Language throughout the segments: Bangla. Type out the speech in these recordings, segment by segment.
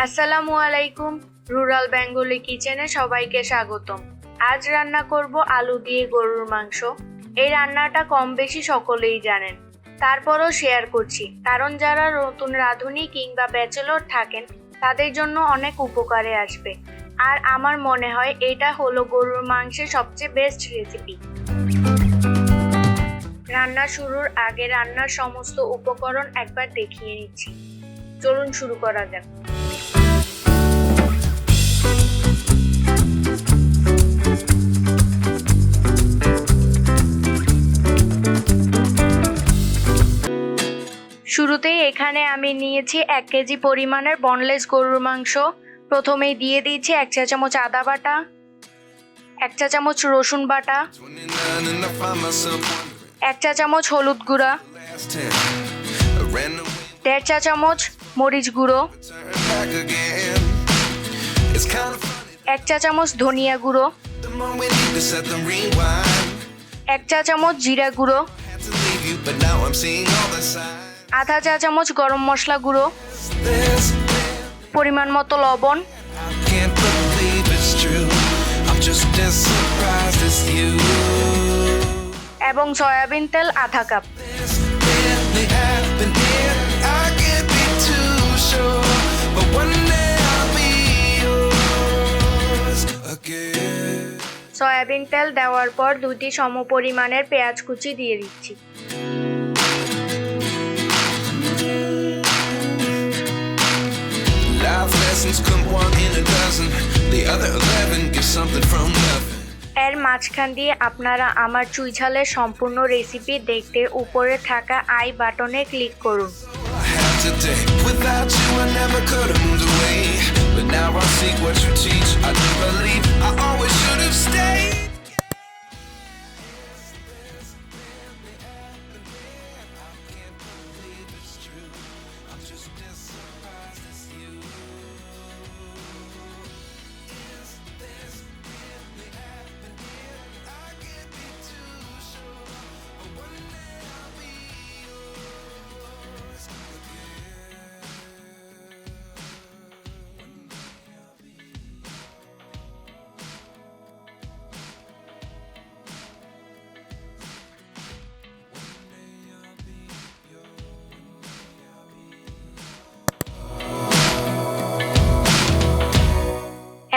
আসসালামু আলাইকুম। রুরাল বেঙ্গলি কিচেনে সবাইকে স্বাগতম। আজ রান্না করব আলু দিয়ে গরুর মাংস। এই রান্নাটা কম বেশি সকলেই জানেন, তারপরও শেয়ার করছি কারণ যারা নতুন রাঁধুনি কিংবা ব্যাচেলর থাকেন তাদের জন্য অনেক উপকারে আসবে। আর আমার মনে হয় এটা হলো গরুর মাংসের সবচেয়ে বেস্ট রেসিপি। রান্না শুরুর আগে রান্নার সমস্ত উপকরণ একবার দেখিয়ে নিচ্ছি। চলুন শুরু করা যাক। শুরুতেই এখানে আমি নিয়েছি 1 কেজি পরিমাণের বনলেস গরুর মাংস। প্রথমেই দিয়ে দিয়েছি 1 চা চামচ আদা বাটা, 1 চা চামচ রসুন বাটা, 1 চা চামচ হলুদ গুঁড়া, 1.5 চা চামচ মরিচ গুঁড়ো, 1 চা চামচ ধনিয়া গুঁড়ো, 1 চা চামচ জিরা গুঁড়ো, আধা চা চামচ গরম মশলা গুঁড়ো, পরিমাণ মতো লবণ এবং সয়াবিন তেল আধা কাপ। সয়াবিন তেল দেওয়ার পর 2টি সমপরিমাণের পেঁয়াজ কুচি দিয়ে দিচ্ছি। এর মাঝখান দিয়ে আপনারা আমার চুই ঝালের সম্পূর্ণ রেসিপি দেখতে উপরে থাকা আই বাটনে ক্লিক করুন।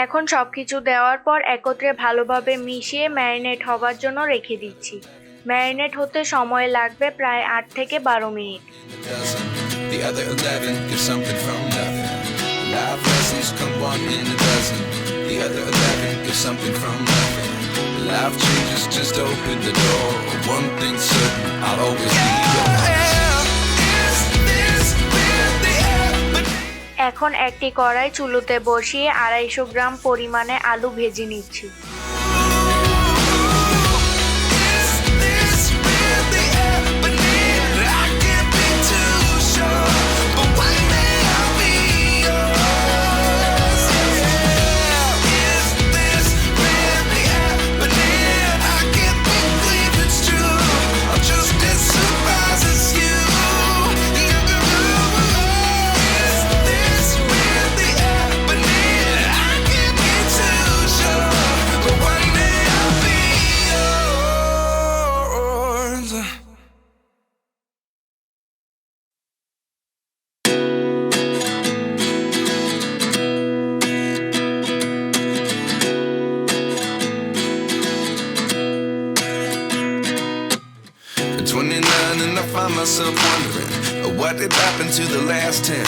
এখন সবকিছু দেওয়ার পর একত্রে ভালোভাবে মিশিয়ে ম্যারিনেট হবার জন্য রেখে দিচ্ছি। ম্যারিনেট হতে সময় লাগবে প্রায় 8 থেকে 12 মিনিট। এখন একটি কড়াই চুলোতে বসিয়ে 250 গ্রাম পরিমাণে আলু ভেজে নিচ্ছি। And I find myself wondering what did happen to the last 10.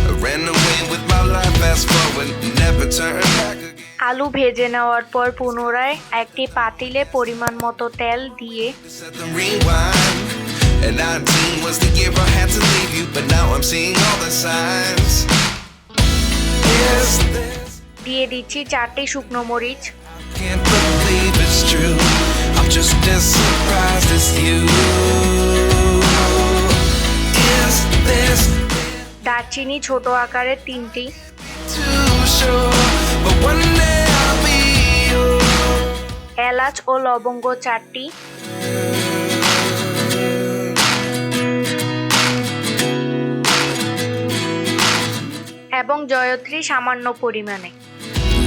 I ran away with my life, fast forward, never turn back again. আলু ভেজে নেওয়ার পর পুনরায় একটি পাতিলে পরিমাণ মতো তেল দিয়ে And 19 was the year I had to leave you, but now I'm seeing all the signs. দিয়ে দিচ্ছি 4টি শুকনো মরিচ। Can't believe it's true. I'm just as surprised as you. Is this দারচিনি ছোট আকারের 3টি, এলাচ ও লবঙ্গ 4টি, এবং জয়ত্রী সামান্য পরিমাণে।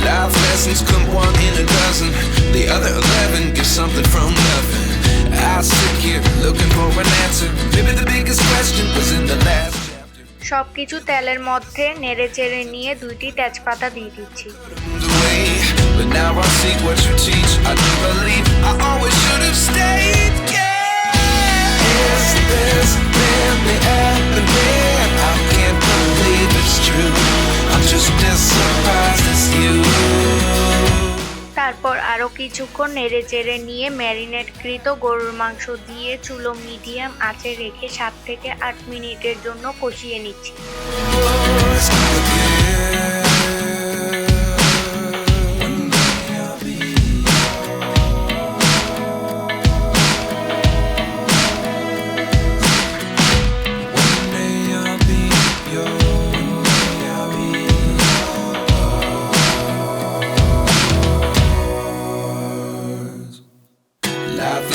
Life lessons come one in a dozen. The other 11 get something from nothing. I sit here looking for an answer. Maybe the biggest question was in the last chapter. সবকিছু তেলের মধ্যে নেড়ে চেড়ে নিয়ে 2টি তেজপাতা দিয়ে দিচ্ছি। But now I see what you teach. I do believe I always should have stayed. Yeah. Is this really happening? I can't believe it's true. I'm just as surprised as you. তারপর আরো কিছুক্ষণ নেড়ে চেড়ে নিয়ে ম্যারিনেটকৃত গরুর মাংস দিয়ে চুলো মিডিয়াম আঁচে রেখে 7 থেকে 8 মিনিটের জন্য কষিয়ে নিচ্ছি।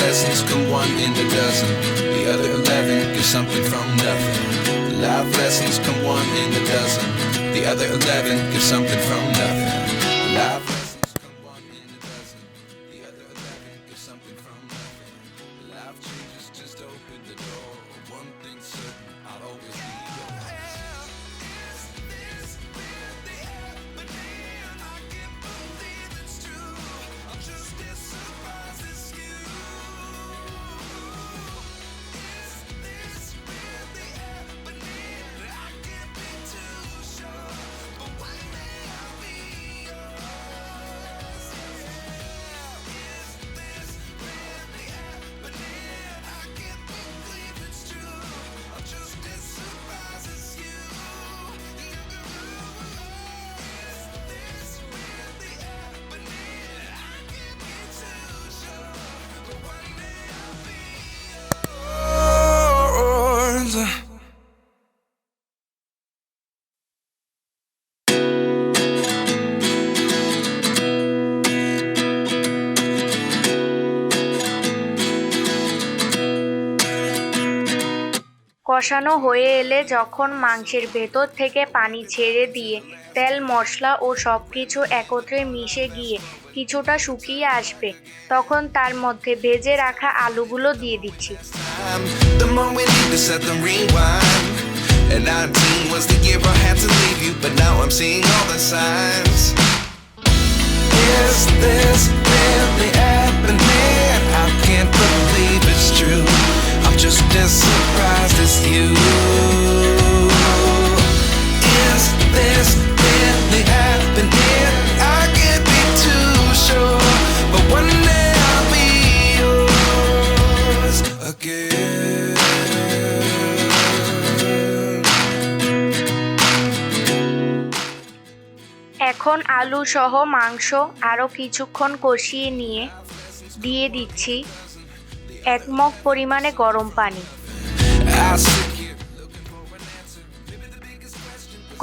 Lessons come one in a dozen. The other 11 get something from nothing. Life lessons come one in a dozen. The other 11 get something from nothing. Life lessons come one in a dozen. The other 11 get something from nothing. Life changes just open the door. One thing certain, I'll always be yours. কষানো হয়ে এলে যখন মাংসের ভেতর থেকে পানি ছেড়ে দিয়ে তেল মশলা ও সবকিছু একত্রে মিশে গিয়ে কিছুটা শুকিয়ে আসবে, তখন তার মধ্যে ভেজে রাখা আলুগুলো দিয়ে দিচ্ছি। The moment we need to set the rewind. And 19 was the year I had to leave you, but now I'm seeing all the signs. Is this really happening? I can't believe it's true. I'm just as surprised as you. Is this really happening? I can't be too sure, but one day I'll be yours again. এখন আলু সহ মাংস আরো কিছুক্ষণ কষিয়ে নিয়ে দিয়ে দিচ্ছি 1 মগ পরিমাণে গরম পানি।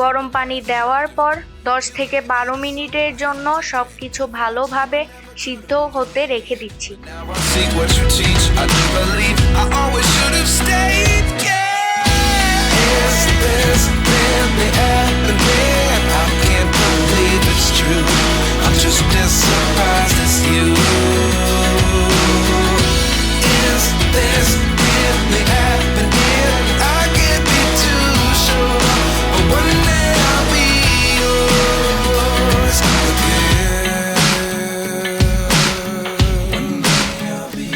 গরম পানি দেওয়ার পর 10 থেকে 12 মিনিটের জন্য সবকিছু ভালোভাবে সিদ্ধ হতে রেখে দিচ্ছি। I'm just as surprised as you. Is this really happening? I can't be too sure, but one day I'll be yours again. One day I'll be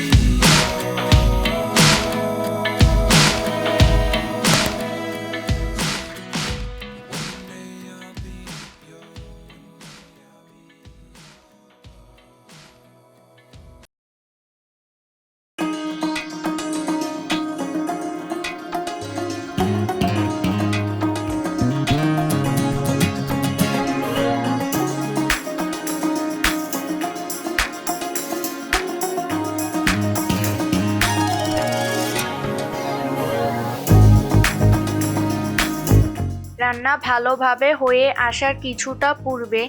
রান্না ভালোভাবে হয়ে আসার কিছুটা পূর্বে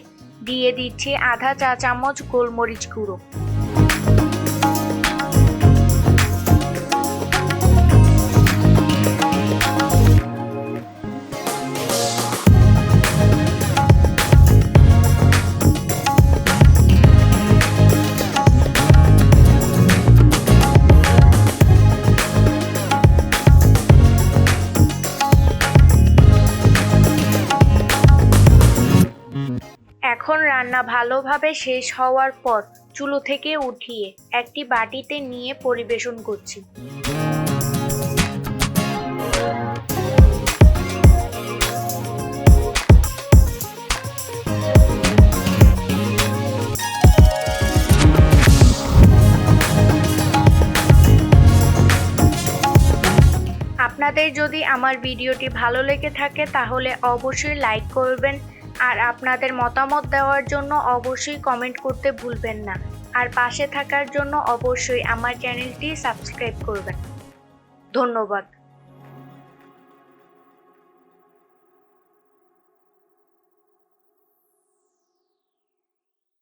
দিয়ে দিচ্ছি আধা চা চামচ গোলমরিচ গুঁড়ো। এখন রান্না ভালোভাবে শেষ হওয়ার পর চুলো থেকে উঠিয়ে একটি বাটিতে নিয়ে পরিবেশন করছি। আপনাদের যদি আমার ভিডিওটি ভালো লেগে থাকে তাহলে অবশ্যই লাইক করবেন, আর আপনাদের মতামত দেওয়ার জন্য অবশ্যই কমেন্ট করতে ভুলবেন না, আর পাশে থাকার জন্য অবশ্যই আমার চ্যানেলটি সাবস্ক্রাইব করবেন। ধন্যবাদ।